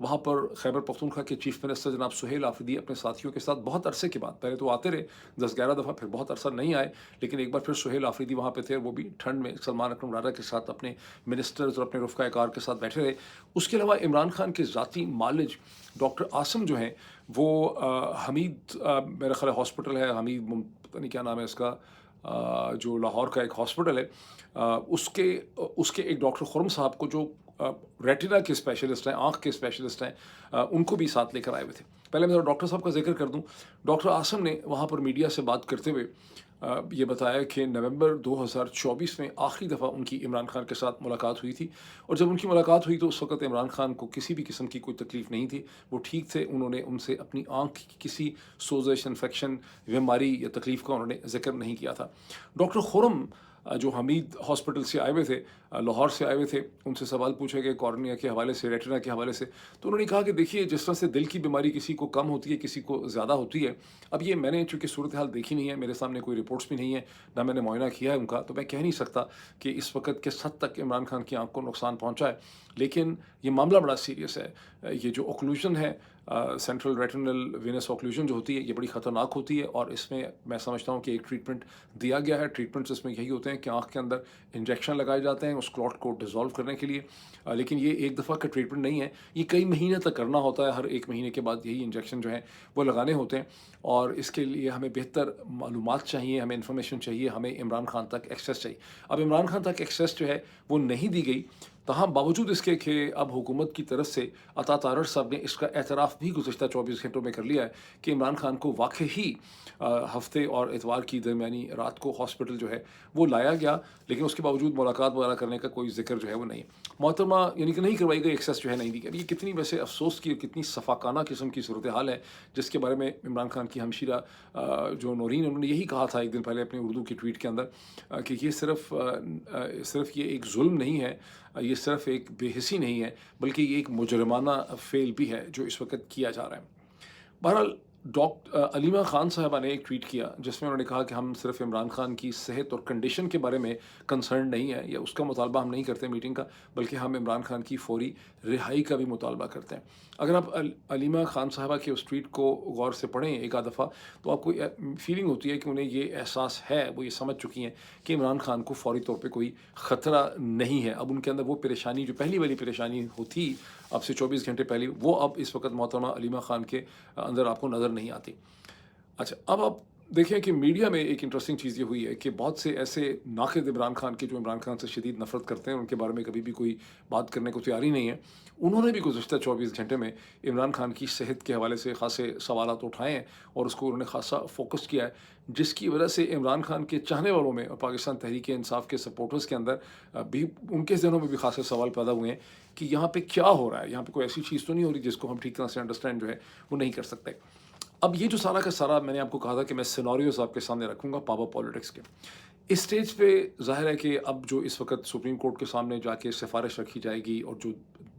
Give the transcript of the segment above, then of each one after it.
وہاں پر خیبر پختونخوا کے chief minister جناب سہیل آفریدی اپنے ساتھیوں کے ساتھ بہت عرصے کے بعد، پہلے تو آتے رہے 10-11 دفعہ، پھر بہت عرصہ نہیں آئے، لیکن ایک بار پھر سہیل آفریدی وہاں پہ تھے، وہ بھی ٹھنڈ میں سلمان اکرم راجہ کے ساتھ اپنے منسٹرز اور اپنے رفقائے کار کے ساتھ بیٹھے رہے۔ اس کے علاوہ عمران خان کے ذاتی معالج ڈاکٹر عاصم جو ہیں وہ حمید میرا خیال ہے ہاسپٹل ہے، حمید پتہ نہیں کیا نام ہے اس کا، جو لاہور کا ایک ہاسپٹل ہے، اس کے ایک ڈاکٹر خرم صاحب کو جو ریٹنا کے اسپیشلسٹ ہیں، آنکھ کے اسپیشلسٹ ہیں، ان کو بھی ساتھ لے کر آئے ہوئے تھے۔ پہلے میں ذرا ڈاکٹر صاحب کا ذکر کر دوں۔ ڈاکٹر عاصم نے وہاں پر میڈیا سے بات کرتے ہوئے یہ بتایا کہ نومبر 2024 میں آخری دفعہ ان کی عمران خان کے ساتھ ملاقات ہوئی تھی، اور جب ان کی ملاقات ہوئی تو اس وقت عمران خان کو کسی بھی قسم کی کوئی تکلیف نہیں تھی، وہ ٹھیک تھے۔ انہوں نے ان سے اپنی آنکھ کی کسی سوزش، انفیکشن، بیماری یا تکلیف کا انہوں نے ذکر نہیں کیا تھا۔ ڈاکٹر خرم جو حمید ہاسپٹل سے آئے ہوئے تھے، لاہور سے آئے ہوئے تھے، ان سے سوال پوچھے گئے کارنیا کے حوالے سے، ریٹنا کے حوالے سے، تو انہوں نے کہا کہ دیکھیے جس طرح سے دل کی بیماری کسی کو کم ہوتی ہے، کسی کو زیادہ ہوتی ہے، اب یہ میں نے چونکہ صورتحال دیکھی نہیں ہے، میرے سامنے کوئی رپورٹس بھی نہیں ہے، نہ میں نے معائنہ کیا ہے ان کا، تو میں کہہ نہیں سکتا کہ اس وقت کس حد تک عمران خان کی آنکھ کو نقصان پہنچا ہے، لیکن یہ معاملہ بڑا سیریس ہے۔ یہ جو اوکلوژن ہے، سینٹرل ریٹنل وینس اوکلوژن جو ہوتی ہے، یہ بڑی خطرناک ہوتی ہے، اور اس میں سمجھتا ہوں کہ ایک ٹریٹمنٹ دیا گیا ہے۔ ٹریٹمنٹس اس میں یہی ہوتے ہیں کہ آنکھ کے اندر انجیکشن لگائے جاتے ہیں اس کلاٹ کو ڈیزالو کرنے کے لیے، لیکن یہ ایک دفعہ کا ٹریٹمنٹ نہیں ہے، یہ کئی مہینے تک کرنا ہوتا ہے، ہر ایک مہینے کے بعد یہی انجیکشن جو ہیں وہ لگانے ہوتے ہیں، اور اس کے لیے ہمیں بہتر معلومات چاہیے، ہمیں انفارمیشن چاہیے، ہمیں عمران خان تک ایکسیس چاہیے۔ اب عمران خان تک ایکسیس جو ہے وہ نہیں دی گئی، تاہم باوجود اس کے کہ اب حکومت کی طرف سے عطا تارڑ صاحب نے اس کا اعتراف بھی گزشتہ 24 گھنٹوں میں کر لیا ہے کہ عمران خان کو واقعی ہی ہفتے اور اتوار کی درمیانی رات کو ہاسپٹل جو ہے وہ لایا گیا، لیکن اس کے باوجود ملاقات وغیرہ کرنے کا کوئی ذکر جو ہے وہ نہیں۔ محترمہ یعنی کہ نہیں کروائی گئی، ایکسیس جو ہے نہیں دی گئی۔ یہ کتنی ویسے افسوس کی اور کتنی صفاقانہ قسم کی صورتحال ہے، جس کے بارے میں عمران خان کی ہمشیرہ جو نورین، انہوں نے یہی کہا تھا ایک دن پہلے اپنے اردو کی ٹویٹ کے اندر کہ یہ صرف یہ ایک ظلم نہیں ہے، یہ صرف ایک بے حسی نہیں ہے، بلکہ یہ ایک مجرمانہ فعل بھی ہے جو اس وقت کیا جا رہا ہے۔ بہرحال ڈاکٹر علیمہ خان صاحبہ نے ایک ٹویٹ کیا جس میں انہوں نے کہا کہ ہم صرف عمران خان کی صحت اور کنڈیشن کے بارے میں کنسرن نہیں ہے، یا اس کا مطالبہ ہم نہیں کرتے میٹنگ کا، بلکہ ہم عمران خان کی فوری رہائی کا بھی مطالبہ کرتے ہیں۔ اگر آپ علیمہ خان صاحبہ کے اس ٹویٹ کو غور سے پڑھیں ایک آدھ دفعہ، تو آپ کو فیلنگ ہوتی ہے کہ انہیں یہ احساس ہے، وہ یہ سمجھ چکی ہیں کہ عمران خان کو فوری طور پہ کوئی خطرہ نہیں ہے۔ اب ان کے اندر وہ پریشانی جو پہلی والی پریشانی ہوتی اب سے 24 گھنٹے پہلے، وہ اب اس وقت محترمہ علیمہ خان کے اندر آپ کو نظر نہیں آتی۔ اچھا، اب آپ دیکھیں کہ میڈیا میں ایک انٹرسٹنگ چیز یہ ہوئی ہے کہ بہت سے ایسے ناقد عمران خان کے جو عمران خان سے شدید نفرت کرتے ہیں، ان کے بارے میں کبھی بھی کوئی بات کرنے کو تیار ہی نہیں ہے، انہوں نے بھی گزشتہ 24 گھنٹے میں عمران خان کی صحت کے حوالے سے خاصے سوالات اٹھائے ہیں، اور اس کو انہوں نے خاصا فوکس کیا ہے، جس کی وجہ سے عمران خان کے چاہنے والوں میں اور پاکستان تحریک انصاف کے سپورٹرز کے اندر بھی، ان کے ذہنوں میں بھی خاصے سوال پیدا ہوئے ہیں کہ یہاں پہ کیا ہو رہا ہے، یہاں پہ کوئی ایسی چیز تو نہیں ہو رہی جس کو ہم ٹھیک طرح سے انڈرسٹینڈ جو ہے وہ نہیں کر سکتے۔ اب یہ جو سارا کا سارا میں نے آپ کو کہا تھا کہ میں سیناریوز آپ کے سامنے رکھوں گا پاور پالیٹکس کے، اس سٹیج پہ ظاہر ہے کہ اب جو اس وقت سپریم کورٹ کے سامنے جا کے سفارش رکھی جائے گی، اور جو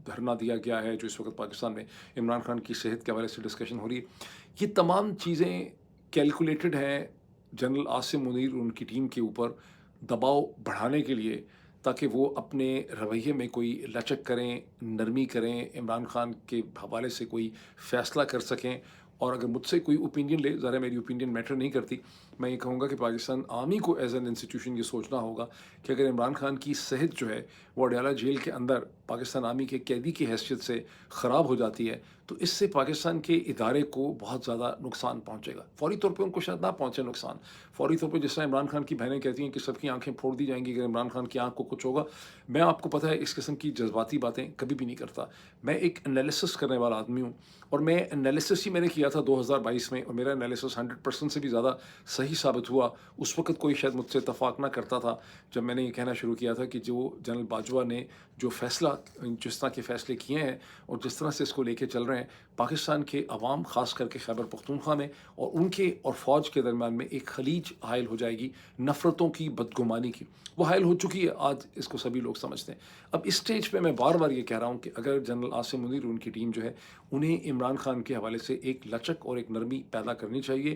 دھرنا دیا گیا ہے، جو اس وقت پاکستان میں عمران خان کی صحت کے حوالے سے ڈسکشن ہو رہی ہے، یہ تمام چیزیں کیلکولیٹڈ ہیں جنرل عاصم منیر اور ان کی ٹیم کے اوپر دباؤ بڑھانے کے لیے، تاکہ وہ اپنے رویے میں کوئی لچک کریں، نرمی کریں، عمران خان کے حوالے سے کوئی فیصلہ کر سکیں۔ اور اگر مجھ سے کوئی اوپینین لے، ذرا میری اوپینین میٹر نہیں کرتی، میں یہ کہوں گا کہ پاکستان آرمی کو ایز این انسٹیٹیوشن یہ سوچنا ہوگا کہ اگر عمران خان کی صحت جو ہے وہ اڈیالہ جیل کے اندر پاکستان آرمی کے قیدی کی حیثیت سے خراب ہو جاتی ہے، تو اس سے پاکستان کے ادارے کو بہت زیادہ نقصان پہنچے گا۔ فوری طور پہ ان کو شاید نہ پہنچے نقصان، فوری طور پہ جس طرح عمران خان کی بہنیں کہتی ہیں کہ سب کی آنکھیں پھوڑ دی جائیں گی اگر عمران خان کی آنکھ کو کچھ ہوگا، میں آپ کو پتہ ہے اس قسم کی جذباتی باتیں کبھی بھی نہیں کرتا۔ میں ایک انالیسس کرنے والا آدمی ہوں، اور میں انالیسس ہی میں نے کیا تھا 2022 میں، اور میرا انالیسس 100% سے بھی زیادہ صحیح ثابت ہوا۔ اس وقت کوئی شاید مجھ سے اتفاق نہ کرتا تھا جب میں نے یہ کہنا شروع کیا تھا کہ جو جنرل باجوہ نے جو فیصلہ، جس طرح کے فیصلے کیے ہیں اور جس طرح سے اس کو لے کے چل رہے ہیں، پاکستان کے عوام خاص کر کے خیبر پختونخوا میں اور ان کے اور فوج کے درمیان میں ایک خلیج حائل ہو جائے گی، نفرتوں کی، بدگمانی کی، وہ حائل ہو چکی ہے آج، اس کو سبھی لوگ سمجھتے ہیں۔ اب اس سٹیج پہ میں بار بار یہ کہہ رہا ہوں کہ اگر جنرل عاصم منیر اور ان کی ٹیم جو ہے، انہیں عمران خان کے حوالے سے ایک لچک اور ایک نرمی پیدا کرنی چاہیے۔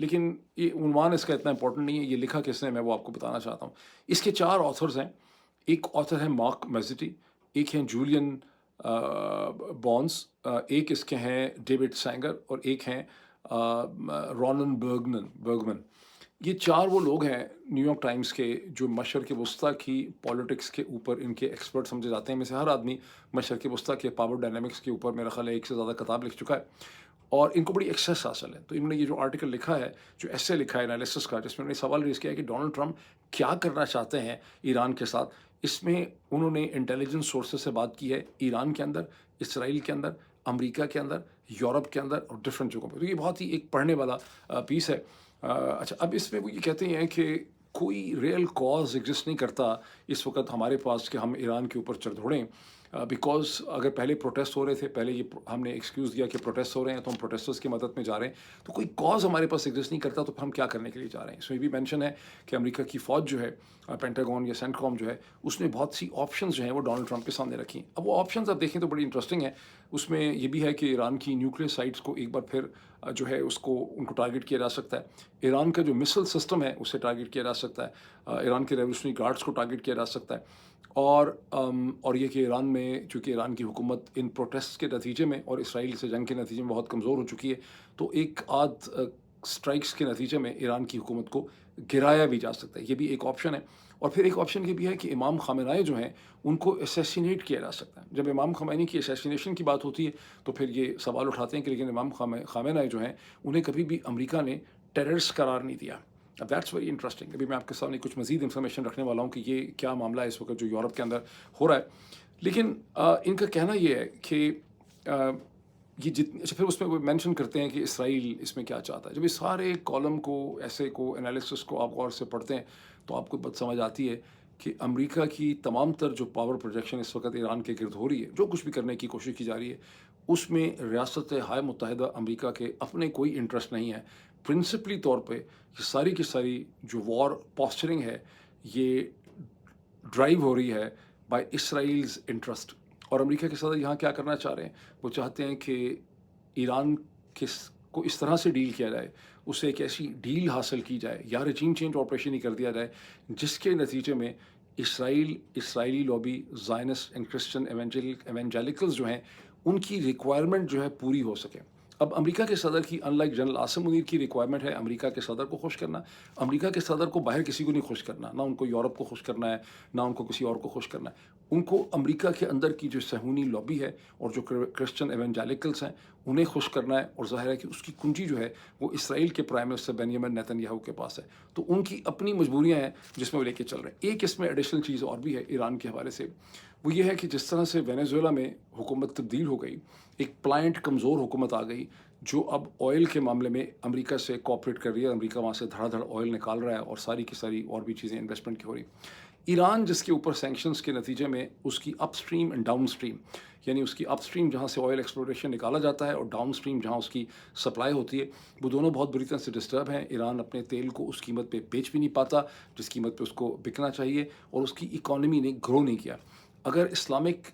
لیکن یہ عنوان اس کا اتنا امپورٹنٹ نہیں ہے، یہ لکھا کس نے میں وہ آپ کو بتانا چاہتا ہوں۔ اس کے 4 آتھرز ہیں، ایک آتھر ہے مارک میزٹی، ایک ہیں جولین بونز، ایک اس کے ہیں ڈیوڈ سینگر، اور ایک ہیں رونن برگمن۔ یہ 4 وہ لوگ ہیں نیو یارک ٹائمز کے جو مشرق وسطیٰ کی پولیٹکس کے اوپر ان کے ایکسپرٹ سمجھے جاتے ہیں۔ میں سے ہر آدمی مشرق وسطیٰ کے پاور ڈائنامکس کے اوپر میرا خیال ہے ایک سے زیادہ کتاب لکھ چکا ہے، اور ان کو بڑی ایکسیس حاصل ہے۔ تو انہوں نے یہ جو آرٹیکل لکھا ہے، جو ایسے لکھا ہے انالیسس کا، جس میں انہوں نے سوال ریز کیا ہے کہ ڈونلڈ ٹرمپ کیا کرنا چاہتے ہیں ایران کے ساتھ۔ اس میں انہوں نے انٹیلیجنس سورسز سے بات کی ہے، ایران کے اندر، اسرائیل کے اندر، امریکہ کے اندر، یورپ کے اندر، اور ڈفرینٹ جگہوں پہ۔ تو یہ بہت ہی ایک پڑھنے والا پیس ہے۔ اچھا، اب اس میں وہ یہ کہتے ہیں کہ کوئی ریئل کاز ایگزسٹ نہیں کرتا اس وقت ہمارے پاس کہ ہم ایران کے اوپر چڑھ دوڑیں، بیکاز اگر پہلے پروٹیسٹ ہو رہے تھے، پہلے یہ ہم نے ایکسکیوز دیا کہ پروٹیسٹ ہو رہے ہیں تو ہم پروٹیسٹرز کی مدد میں جا رہے ہیں، تو کوئی کاز ہمارے پاس ایگزسٹ نہیں کرتا، تو پھر ہم کیا کرنے کے لیے جا رہے ہیں۔ اس میں بھی مینشن ہے کہ امریکہ کی فوج جو ہے، پینٹاگون یا سینٹ کام جو ہے، اس نے بہت سی آپشنز جو ہیں وہ ڈونلڈ ٹرمپ کے سامنے رکھی۔ اب وہ آپشنز آپ دیکھیں تو بڑی انٹرسٹنگ ہیں۔ اس میں یہ بھی ہے کہ ایران کی نیوکلیئر سائٹس کو ایک بار پھر جو ہے اس کو ان کو ٹارگٹ کیا جا سکتا ہے، ایران کا جو مسل سسٹم ہے اسے ٹارگٹ کیا جا سکتا ہے، ایران کے ریولیوشنری گارڈز کو ٹارگٹ کیا جا سکتا ہے، اور یہ کہ ایران میں چونکہ ایران کی حکومت ان پروٹیسٹ کے نتیجے میں اور اسرائیل سے جنگ کے نتیجے میں بہت کمزور ہو چکی ہے، تو ایک آدھ اسٹرائکس کے نتیجے میں ایران کی حکومت کو گرایا بھی جا سکتا ہے، یہ بھی ایک آپشن ہے۔ اور پھر ایک آپشن یہ بھی ہے کہ امام خامنہ جو ہیں ان کو اسیسینیٹ کیا جا سکتا ہے۔ جب امام خمینی کی اسیسینیشن کی بات ہوتی ہے تو پھر یہ سوال اٹھاتے ہیں کہ لیکن امام خامنہ جو ہیں انہیں کبھی بھی امریکہ نے ٹیررسٹ قرار نہیں دیا۔ اب دیٹس ویری انٹرسٹنگ۔ ابھی میں آپ کے سامنے کچھ مزید انفارمیشن رکھنے والا ہوں کہ یہ کیا معاملہ ہے اس وقت جو یورپ کے اندر ہو رہا ہے، لیکن ان کا کہنا یہ ہے کہ یہ اچھا، پھر اس میں وہ مینشن کرتے ہیں کہ اسرائیل اس میں کیا چاہتا ہے۔ جب اس سارے کالم کو، ایسے کو، انالیسس کو آپ غور سے پڑھتے ہیں تو آپ کو بات سمجھ آتی ہے کہ امریکہ کی تمام تر جو پاور پروجیکشن اس وقت ایران کے گرد ہو رہی ہے، جو کچھ بھی کرنے کی کوشش کی جا رہی ہے، اس میں ریاست ہائے متحدہ امریکہ کے اپنے کوئی انٹرسٹ نہیں ہے۔ پرنسپلی طور پہ یہ ساری کی ساری جو وار پاسچرنگ ہے، یہ ڈرائیو ہو رہی ہے بائی اسرائیلز انٹرسٹ۔ اور امریکہ کے صدر یہاں کیا کرنا چاہ رہے ہیں، وہ چاہتے ہیں کہ ایران کو اس طرح سے ڈیل کیا جائے، اسے ایک ایسی ڈیل حاصل کی جائے یا رجیم چینج آپریشن ہی کر دیا جائے جس کے نتیجے میں اسرائیلی لابی، زائنسٹ اینڈ کرسچن ایونجیلیکلز جو ہیں، ان کی ریکوائرمنٹ جو ہے پوری ہو سکے۔ اب امریکہ کے صدر کی in like general Asim Munir کی ریکوائرمنٹ ہے امریکہ کے صدر کو خوش کرنا، امریکہ کے صدر کو باہر کسی کو نہیں خوش کرنا، نہ ان کو یورپ کو خوش کرنا ہے، نہ ان کو کسی اور کو خوش کرنا ہے۔ ان کو امریکہ کے اندر کی جو صہیونی لابی ہے اور جو کرسچن ایونجیلیکلس ہیں انہیں خوش کرنا ہے، اور ظاہر ہے کہ اس کی کنجی جو ہے وہ اسرائیل کے پرائم منسٹر بنیامن نیتن یاہو کے پاس ہے۔ تو ان کی اپنی مجبوریاں ہیں جس میں وہ لے کے چل رہے ہیں۔ ایک اس میں ایڈیشنل چیز اور بھی ہے ایران کے حوالے سے، وہ یہ ہے کہ جس طرح سے وینیزویلا میں حکومت تبدیل ہو گئی، ایک پلائنٹ کمزور حکومت آ گئی جو اب آئل کے معاملے میں امریکہ سے کوآپریٹ کر رہی ہے، امریکہ وہاں سے دھڑا دھڑ آئل نکال رہا ہے اور ساری کی ساری اور بھی چیزیں انویسٹمنٹ کی ہو رہی۔ ایران جس کے اوپر سینکشنز کے نتیجے میں اس کی اپ اسٹریم اینڈ ڈاؤن اسٹریم، یعنی اس کی اپ اسٹریم جہاں سے آئل ایکسپلوریشن نکالا جاتا ہے اور ڈاؤن اسٹریم جہاں اس کی سپلائی ہوتی ہے، وہ دونوں بہت بری طرح سے ڈسٹرب ہیں۔ ایران اپنے تیل کو اس قیمت پہ بیچ بھی نہیں پاتا جس قیمت پہ اس کو بکنا چاہیے، اور اس کی اکانومی نے گرو نہیں کیا۔ اگر اسلامک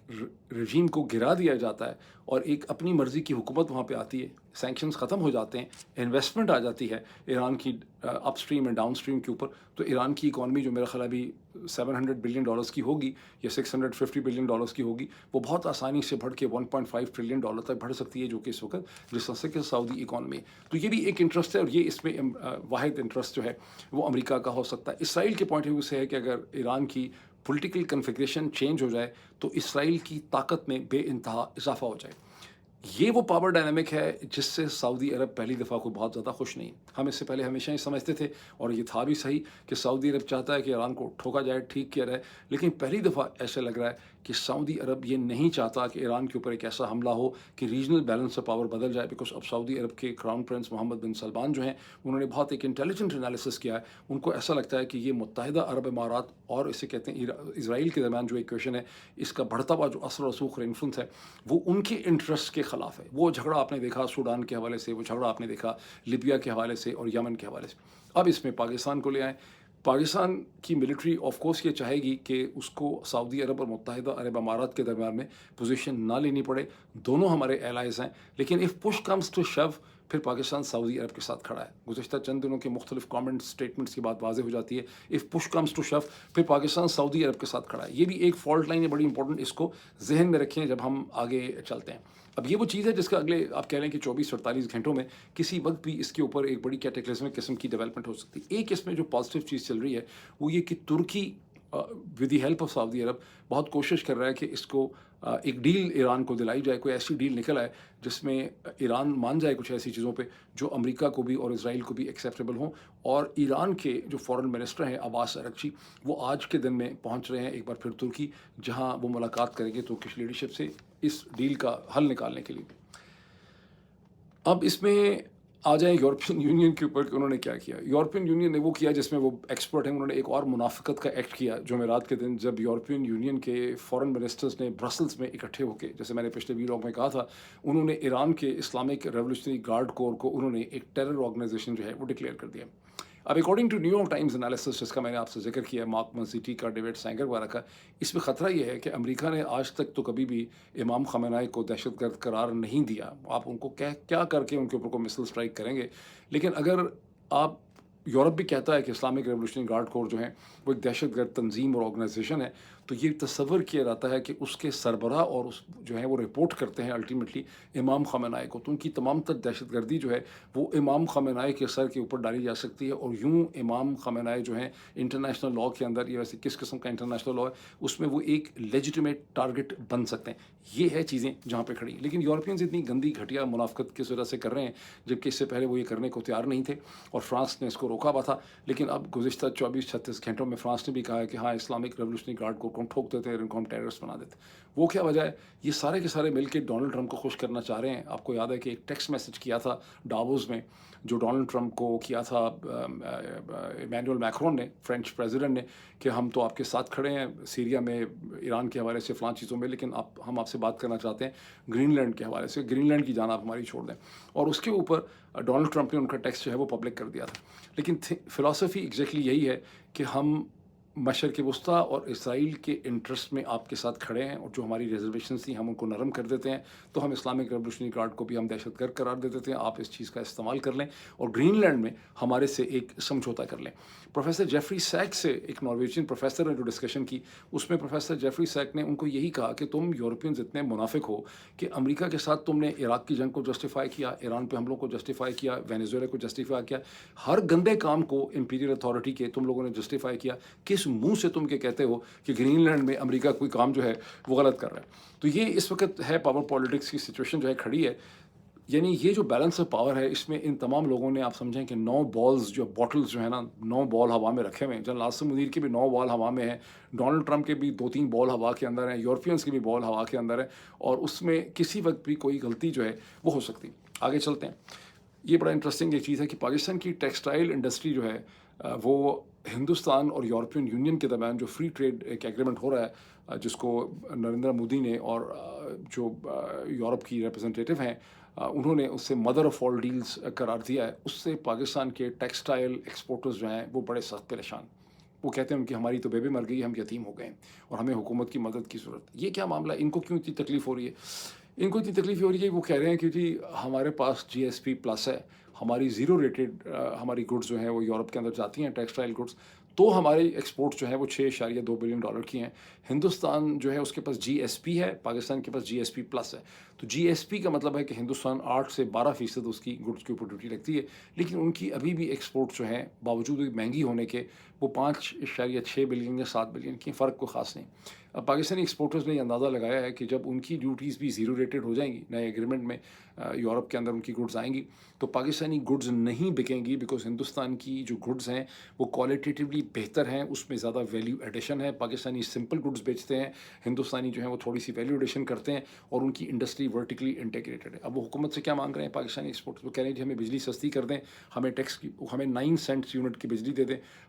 رجیم کو گرا دیا جاتا ہے اور ایک اپنی مرضی کی حکومت وہاں پہ آتی ہے، سینکشنز ختم ہو جاتے ہیں، انویسٹمنٹ آ جاتی ہے ایران کی اپ اسٹریم اینڈ ڈاؤن اسٹریم کے اوپر، تو ایران کی اکانومی جو میرا خیال ابھی $700 بلین کی ہوگی یا $650 بلین کی ہوگی، وہ بہت آسانی سے بڑھ کے $1.5 ٹریلین تک بڑھ سکتی ہے، جو کہ اس وقت جس طرح سے کہ سعودی اکانومی۔ تو یہ بھی ایک انٹرسٹ ہے، اور یہ اس میں واحد انٹرسٹ جو ہے وہ امریکہ کا ہو سکتا ہے۔ اسرائیل کے پوائنٹ آف ویو سے ہے کہ اگر ایران کی پولیٹیکل کنفیگریشن چینج ہو جائے تو اسرائیل کی طاقت میں بے انتہا اضافہ ہو جائے۔ یہ وہ پاور ڈائنامک ہے جس سے سعودی عرب پہلی دفعہ کو بہت زیادہ خوش نہیں۔ ہم اس سے پہلے ہمیشہ یہ سمجھتے تھے، اور یہ تھا بھی صحیح، کہ سعودی عرب چاہتا ہے کہ ایران کو ٹھوکا جائے، ٹھیک کیا جائے، لیکن پہلی دفعہ ایسا لگ رہا ہے کہ سعودی عرب یہ نہیں چاہتا کہ ایران کے اوپر ایک ایسا حملہ ہو کہ ریجنل بیلنس آف پاور بدل جائے، بیکاز اب سعودی عرب کے کراؤن پرنس محمد بن سلمان جو ہیں، انہوں نے بہت ایک انٹیلیجنٹ انالیسس کیا ہے۔ ان کو ایسا لگتا ہے کہ یہ متحدہ عرب امارات اور اسے کہتے ہیں اسرائیل کے درمیان جو ایکویشن ہے، اس کا بڑھتا ہوا جو اثر و رسوخ اور انفلوئنس ہے، وہ ان کے انٹرسٹ کے خلاف ہے۔ وہ جھگڑا آپ نے دیکھا سوڈان کے حوالے سے، وہ جھگڑا آپ نے دیکھا لیبیا کے حوالے سے اور یمن کے حوالے سے۔ اب اس میں پاکستان کو لے آئیں۔ پاکستان کی ملٹری آف کورس یہ چاہے گی کہ اس کو سعودی عرب اور متحدہ عرب امارات کے درمیان میں پوزیشن نہ لینی پڑے، دونوں ہمارے ایلائز ہیں، لیکن if push comes to shove, پھر پاکستان سعودی عرب کے ساتھ کھڑا ہے. گزشتہ چند دنوں کے مختلف کامنٹ اسٹیٹمنٹس کی بات واضح ہو جاتی ہے. If push comes to shove پھر پاکستان سعودی عرب کے ساتھ کھڑا ہے. یہ بھی ایک فالٹ لائن ہے بڑی امپورٹنٹ, اس کو ذہن میں رکھیں جب ہم آگے چلتے ہیں. اب یہ وہ چیز ہے جس کا اگلے آپ کہہ لیں کہ 24-48 گھنٹوں میں کسی وقت بھی اس کے اوپر ایک بڑی کیٹیکلزمک قسم کی ڈیولپمنٹ ہو سکتی ہے. ایک اس میں جو پازیٹیو چیز چل رہی ہے وہ یہ کہ Turkey with the help of Saudi Arab بہت کوشش کر رہا ہے کہ اس کو ایک ڈیل ایران کو دلائی جائے, کوئی ایسی ڈیل نکل آئے جس میں ایران مان جائے کچھ ایسی چیزوں پہ جو امریکہ کو بھی اور اسرائیل کو بھی ایکسیپٹیبل ہوں. اور ایران کے جو فارن منسٹر ہیں عباس اراغچی, وہ آج کے دن میں پہنچ رہے ہیں ایک بار پھر ترکی, جہاں وہ ملاقات کریں گے ترکش لیڈرشپ سے اس ڈیل کا حل نکالنے کے لیے. اب اس میں آ جائیں یورپین یونین کے اوپر کہ انہوں نے کیا کیا. یورپین یونین نے وہ کیا جس میں وہ ایکسپرٹ ہیں. انہوں نے ایک اور منافقت کا ایکٹ کیا جمعرات کے دن, جب یورپین یونین کے فارن منسٹرز نے برسلز میں اکٹھے ہو کے, جیسے میں نے پچھلے ویلاگ میں کہا تھا, انہوں نے ایران کے اسلامک ریولیوشنری گارڈ کور کو انہوں نے ایک ٹیرر آرگنائزیشن جو ہے وہ ڈکلیئر کر دیا. اب according to New York Times analysis, جس کا میں نے آپ سے ذکر کیا, مارک منسیٹی کا, ڈیوڈ سینگر وغیرہ کا, اس میں خطرہ یہ ہے کہ امریکہ نے آج تک تو کبھی بھی امام خامنہ ای کو دہشت گرد قرار نہیں دیا. آپ ان کو کیا کر کے ان کے اوپر کو مسل اسٹرائک کریں گے, لیکن اگر آپ یورپ بھی کہتا ہے کہ اسلامک ریولیوشنری گارڈ کور جو ہیں وہ ایک دہشت گرد تنظیم اور آرگنائزیشن ہے, تو یہ تصور کیا جاتا ہے کہ اس کے سربراہ اور اس جو ہے وہ رپورٹ کرتے ہیں الٹیمیٹلی امام خامنہ ای کو. تو ان کی تمام تر دہشت گردی جو ہے وہ امام خامنہ ای کے سر کے اوپر ڈالی جا سکتی ہے. اور یوں امام خامنہ ای جو ہیں انٹرنیشنل لاء کے اندر, یہ ویسے کس قسم کا انٹرنیشنل لاء ہے, اس میں وہ ایک لیجیٹیمیٹ ٹارگٹ بن سکتے ہیں. یہ ہے چیزیں جہاں پہ کھڑی. لیکن یورپینز اتنی گندی گھٹیا منافقت کس وجہ سے کر رہے ہیں, جبکہ اس سے پہلے وہ یہ کرنے کو تیار نہیں تھے اور فرانس نے اس کو روکا ہوا تھا. لیکن اب گزشتہ 24-36 گھنٹوں میں فرانس نے بھی کہا ہے کہ ہاں اسلامک ریولیوشنری گارڈ کو ہم ٹھوک دیتے ہیں, ان کو ہم ٹیررسٹ بنا دیتے ہیں. وہ کیا وجہ ہے؟ یہ سارے کے سارے مل کے ڈونلڈ ٹرمپ کو خوش کرنا چاہ رہے ہیں. آپ کو یاد ہے کہ ایک ٹیکسٹ میسج کیا تھا ڈاووس میں, جو ڈونلڈ ٹرمپ کو کیا تھا ایمینوئل میکرون نے, فرینچ پریزیڈنٹ نے, کہ ہم تو آپ کے ساتھ کھڑے ہیں سیریا میں ایران کے حوالے سے فلاں چیزوں میں, لیکن ہم آپ سے بات کرنا چاہتے ہیں گرین لینڈ کے حوالے سے, گرین لینڈ کی جان آپ ہماری چھوڑ دیں. اور اس کے اوپر ڈونلڈ ٹرمپ نے ان کا ٹیکسٹ جو ہے وہ پبلک کر دیا تھا. لیکن فلاسفی ایگزیکٹلی یہی ہے کہ ہم مشرق وسطیٰ اور اسرائیل کے انٹرسٹ میں آپ کے ساتھ کھڑے ہیں, اور جو ہماری ریزرویشنز تھیں ہم ان کو نرم کر دیتے ہیں. تو ہم اسلامک ریولیوشنری گارڈ کو بھی ہم دہشت گرد قرار دے دیتے ہیں, آپ اس چیز کا استعمال کر لیں اور گرین لینڈ میں ہمارے سے ایک سمجھوتا کر لیں. پروفیسر جیفری سیک سے, ایک نارویجین پروفیسر نے جو ڈسکشن کی, اس میں پروفیسر جیفری سیک نے ان کو یہی کہا کہ تم یورپینز اتنے منافق ہو کہ امریکہ کے ساتھ تم نے عراق کی جنگ کو جسٹیفائی کیا, ایران پہ حملوں کو جسٹیفائی کیا, وینیزویلا کو جسٹیفائی کیا, ہر گندے کام کو امپیریل اتھارٹی کے تم لوگوں نے جسٹیفائی کیا. کس منہ سے تم کہتے ہو کہ گرین لینڈ میں امریکہ کوئی کام جو ہے وہ غلط کر رہا ہے؟ تو یہ اس وقت ہے پاور پالیٹکس کی سچویشن جو ہے کھڑی ہے. یعنی یہ جو بیلنس آف پاور ہے, اس میں ان تمام لوگوں نے, آپ سمجھیں کہ 9 بالز جو باٹلز جو ہے نا, 9 بال ہوا میں رکھے ہوئے ہیں. جنرل عاصم منیر کے بھی 9 بال ہوا میں ہیں, ڈونلڈ ٹرمپ کے بھی 2-3 بال ہوا کے اندر ہیں, یورپینس کے بھی بال ہوا کے اندر ہے, اور اس میں کسی وقت بھی کوئی غلطی جو ہے وہ ہو سکتی. آگے چلتے ہیں. یہ بڑا انٹرسٹنگ ایک چیز ہے کہ پاکستان کی ٹیکسٹائل انڈسٹری جو ہے وہ ہندوستان اور یورپین یونین کے درمیان جو فری ٹریڈ ایک ایگریمنٹ ہو رہا ہے, جس کو نریندر مودی نے اور جو یورپ کی ریپرزنٹیٹو ہیں انہوں نے اس سے مدر آف آل ڈیلز قرار دیا ہے, اس سے پاکستان کے ٹیکسٹائل ایکسپورٹرز جو ہیں وہ بڑے سخت پریشان. وہ کہتے ہیں کہ ہماری تو بیبی مر گئی, ہم یتیم ہو گئے ہیں اور ہمیں حکومت کی مدد کی ضرورت. یہ کیا معاملہ ہے؟ ان کو کیوں اتنی تکلیف ہو رہی ہے؟ ان کو اتنی تکلیف ہو رہی ہے, وہ کہہ رہے ہیں کہ جی ہمارے پاس GSP+ ہے, ہماری زیرو ریٹڈ ہماری گڈز جو ہیں وہ یورپ کے اندر جاتی ہیں, ٹیکسٹائل گڈز, تو ہماری ایکسپورٹس جو ہیں وہ $6.2 بلین کی ہیں. ہندوستان جو ہے اس کے پاس GSP ہے, پاکستان کے پاس GSP+ ہے. تو GSP کا مطلب ہے کہ ہندوستان 8 سے 12% اس کی گڈز کے اوپر ڈیوٹی لگتی ہے, لیکن ان کی ابھی بھی ایکسپورٹ جو ہیں باوجود مہنگی ہونے کے وہ 5.6 بلین یا 7 بلین کی, فرق کو خاص نہیں. اب پاکستانی ایکسپورٹرز نے یہ اندازہ لگایا ہے کہ جب ان کی ڈیوٹیز بھی زیرو ریٹڈ ہو جائیں گی, نئے ایگریمنٹ میں یورپ کے اندر ان کی گڈز آئیں گی, تو پاکستانی گڈز نہیں بکیں گی, بیکاز ہندوستان کی جو گڈز ہیں وہ کوالٹیٹیولی بہتر ہیں, اس میں زیادہ ویلیو ایڈیشن ہے. پاکستانی سمپل گڈز بیچتے ہیں, ہندوستانی جو ہیں وہ تھوڑی سی ویلیو ایڈیشن کرتے ہیں, اور ان کی انڈسٹری ورٹیکلی انٹیگریٹڈ ہے. اب وہ حکومت سے کیا مانگ رہے ہیں پاکستانی ایکسپورٹرز؟ وہ کہہ رہے ہیں کہ ہمیں بجلی سستی کر دیں, ہمیں ٹیکس کی, ہمیں 9 سینٹس یونٹ کی بجلی دے دیں,